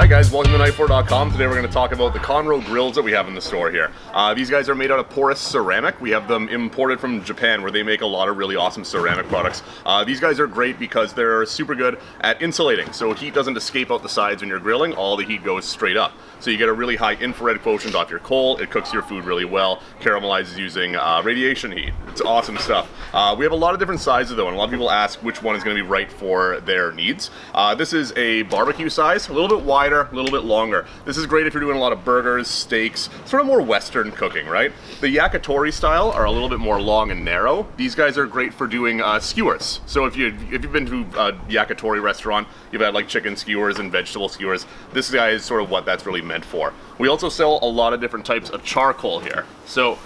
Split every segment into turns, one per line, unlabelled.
guys, welcome to Knifewear.com. Today we're going to talk about the Konro grills that we have in the store here. These guys are made out of porous ceramic. We have them imported from Japan, where they make a lot of really awesome ceramic products. These guys are great because they're super good at insulating, so heat doesn't escape out the sides when you're grilling. All the heat goes straight up. So you get a really high infrared quotient off your coal. It cooks your food really well, caramelizes using radiation heat. It's awesome stuff. We have a lot of different sizes though, and a lot of people ask which one is going to be right for their needs. This is a barbecue size, a little bit wider, a little bit longer. This is great if you're doing a lot of burgers, steaks, sort of more Western cooking, right? The Yakitori style are a little bit more long and narrow. These guys are great for doing skewers. So if you've been to a Yakitori restaurant, you've had like chicken skewers and vegetable skewers. This guy is sort of what that's really meant for. We also sell a lot of different types of charcoal here. So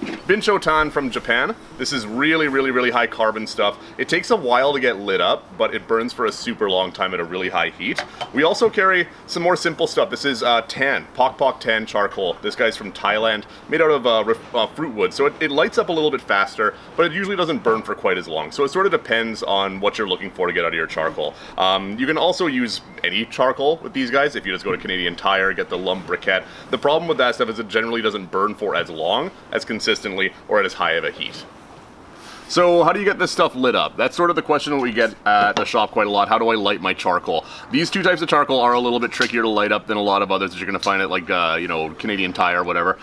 Binchotan from Japan. This is really high carbon stuff. It takes a while to get lit up, but it burns for a super long time at a really high heat. We also carry some more simple stuff. This is tan, Pok tan charcoal. This guy's from Thailand, made out of fruit wood. So it lights up a little bit faster, but it usually doesn't burn for quite as long. So it sort of depends on what you're looking for to get out of your charcoal. You can also use any charcoal with these guys. If you just go to Canadian Tire, get the lump briquette. The problem with that stuff is it generally doesn't burn for as long, as consistently, or at as high of a heat. So how do you get this stuff lit up? That's sort of the question that we get at the shop quite a lot. How do I light my charcoal? These two types of charcoal are a little bit trickier to light up than a lot of others that you're going to find at like, you know, Canadian Tire or whatever.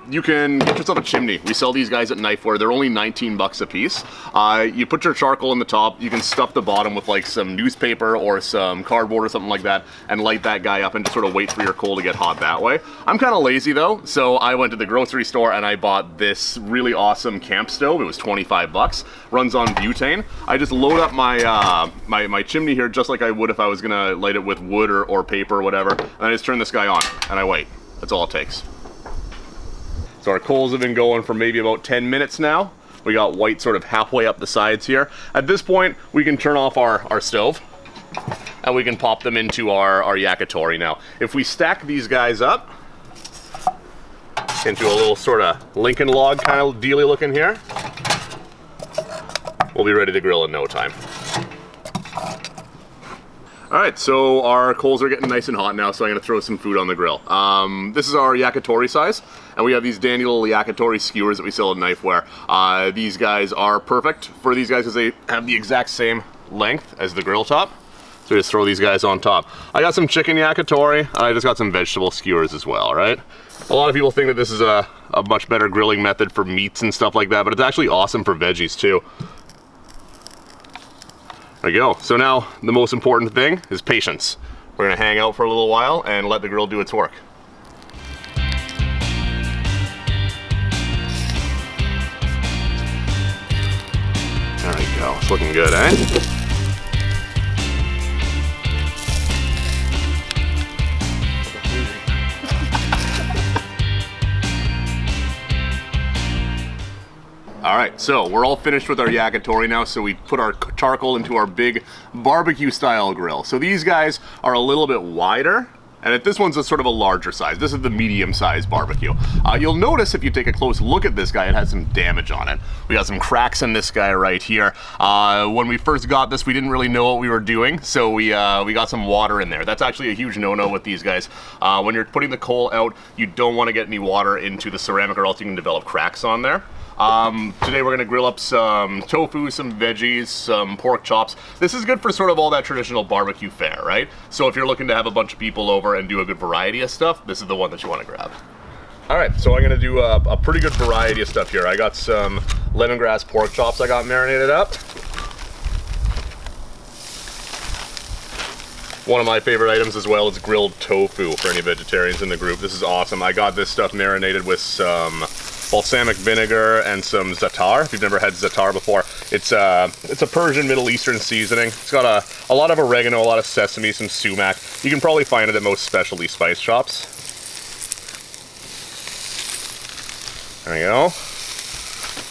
You can get yourself a chimney. We sell these guys at Knifewear. They're only 19 bucks a piece. You put your charcoal in the top. You can stuff the bottom with like some newspaper or some cardboard or something like that and light that guy up and just sort of wait for your coal to get hot that way. I'm kind of lazy though, so I went to the grocery store and I bought this really awesome camp stove. It was 25 bucks, runs on butane. I just load up my my chimney here just like I would if I was gonna light it with wood or paper or whatever, and I just turn this guy on and I wait. That's all it takes. So our coals have been going for maybe about 10 minutes now. We got white sort of halfway up the sides here. At this point, we can turn off our stove and we can pop them into our yakitori. Now, if we stack these guys up into a little sort of Lincoln log kind of dealy looking here, we'll be ready to grill in no time. Alright, so our coals are getting nice and hot now, so I'm going to throw some food on the grill. This is our yakitori size, and we have these dandy little yakitori skewers that we sell at Knifewear. These guys are perfect for these guys because they have the exact same length as the grill top. So we just throw these guys on top. I got some chicken yakitori, and I just got some vegetable skewers as well, right? A lot of people think that this is a much better grilling method for meats and stuff like that, but it's actually awesome for veggies too. There we go. So now the most important thing is patience. We're going to hang out for a little while and let the grill do its work. There we go. It's looking good, eh? Alright, so we're all finished with our yakitori now, so we put our charcoal into our big barbecue style grill. So these guys are a little bit wider, and this one's a sort of a larger size. This is the medium sized barbecue. You'll notice if you take a close look at this guy, it has some damage on it. We got some cracks in this guy right here. When we first got this, we didn't really know what we were doing, so we got some water in there. That's actually a huge no-no with these guys. When you're putting the coal out, you don't want to get any water into the ceramic or else you can develop cracks on there. Today we're going to grill up some tofu, some veggies, some pork chops. This is good for sort of all that traditional barbecue fare, right? So if you're looking to have a bunch of people over and do a good variety of stuff, this is the one that you want to grab. Alright, so I'm going to do a pretty good variety of stuff here. I got some lemongrass pork chops I got marinated up. One of my favorite items as well is grilled tofu for any vegetarians in the group. This is awesome. I got this stuff marinated with some balsamic vinegar and some za'atar. If you've never had za'atar before, it's a Persian Middle Eastern seasoning. It's got a lot of oregano, a lot of sesame, some sumac. You can probably find it at most specialty spice shops. There we go.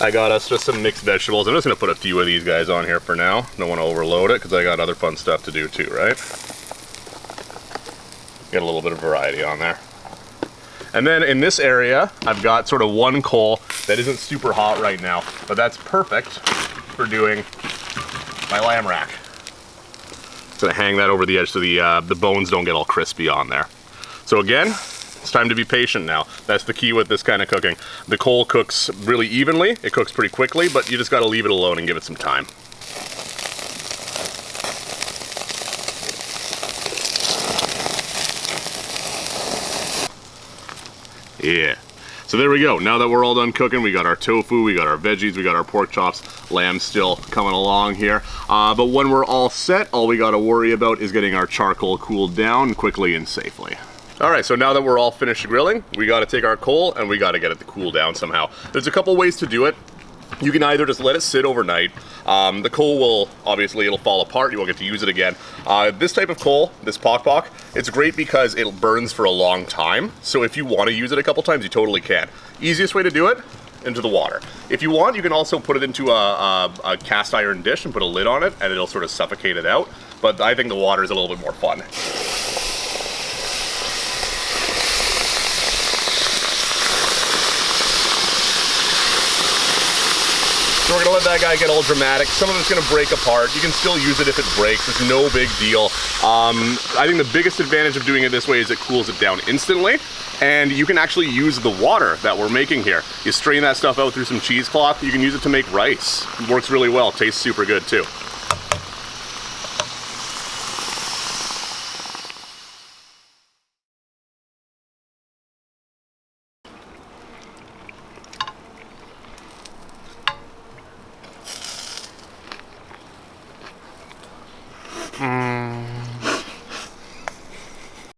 I got us just some mixed vegetables. I'm just gonna put a few of these guys on here for now. Don't want to overload it because I got other fun stuff to do too, right? Get a little bit of variety on there. And then in this area, I've got sort of one coal that isn't super hot right now, but that's perfect for doing my lamb rack. Just gonna hang that over the edge so the bones don't get all crispy on there. So again, it's time to be patient now. That's the key with this kind of cooking. The coal cooks really evenly, it cooks pretty quickly, but you just gotta leave it alone and give it some time. Yeah. So there we go. Now that we're all done cooking, we got our tofu, we got our veggies, we got our pork chops, lamb still coming along here. But when we're all set, all we got to worry about is getting our charcoal cooled down quickly and safely. All right, so now that we're all finished grilling, we got to take our coal and we got to get it to cool down somehow. There's a couple ways to do it. You can either just let it sit overnight. The coal will, obviously, it'll fall apart. You won't get to use it again. This type of coal, this pok, it's great because it burns for a long time. So if you want to use it a couple times, you totally can. Easiest way to do it, into the water. If you want, you can also put it into a cast iron dish and put a lid on it, and it'll sort of suffocate it out. But I think the water is a little bit more fun. So we're gonna let that guy get all dramatic. Some of it's gonna break apart. You can still use it if it breaks. It's no big deal. I think the biggest advantage of doing it this way is it cools it down instantly, and you can actually use the water that we're making here. You strain that stuff out through some cheesecloth. You can use it to make rice. It works really well. Tastes super good too.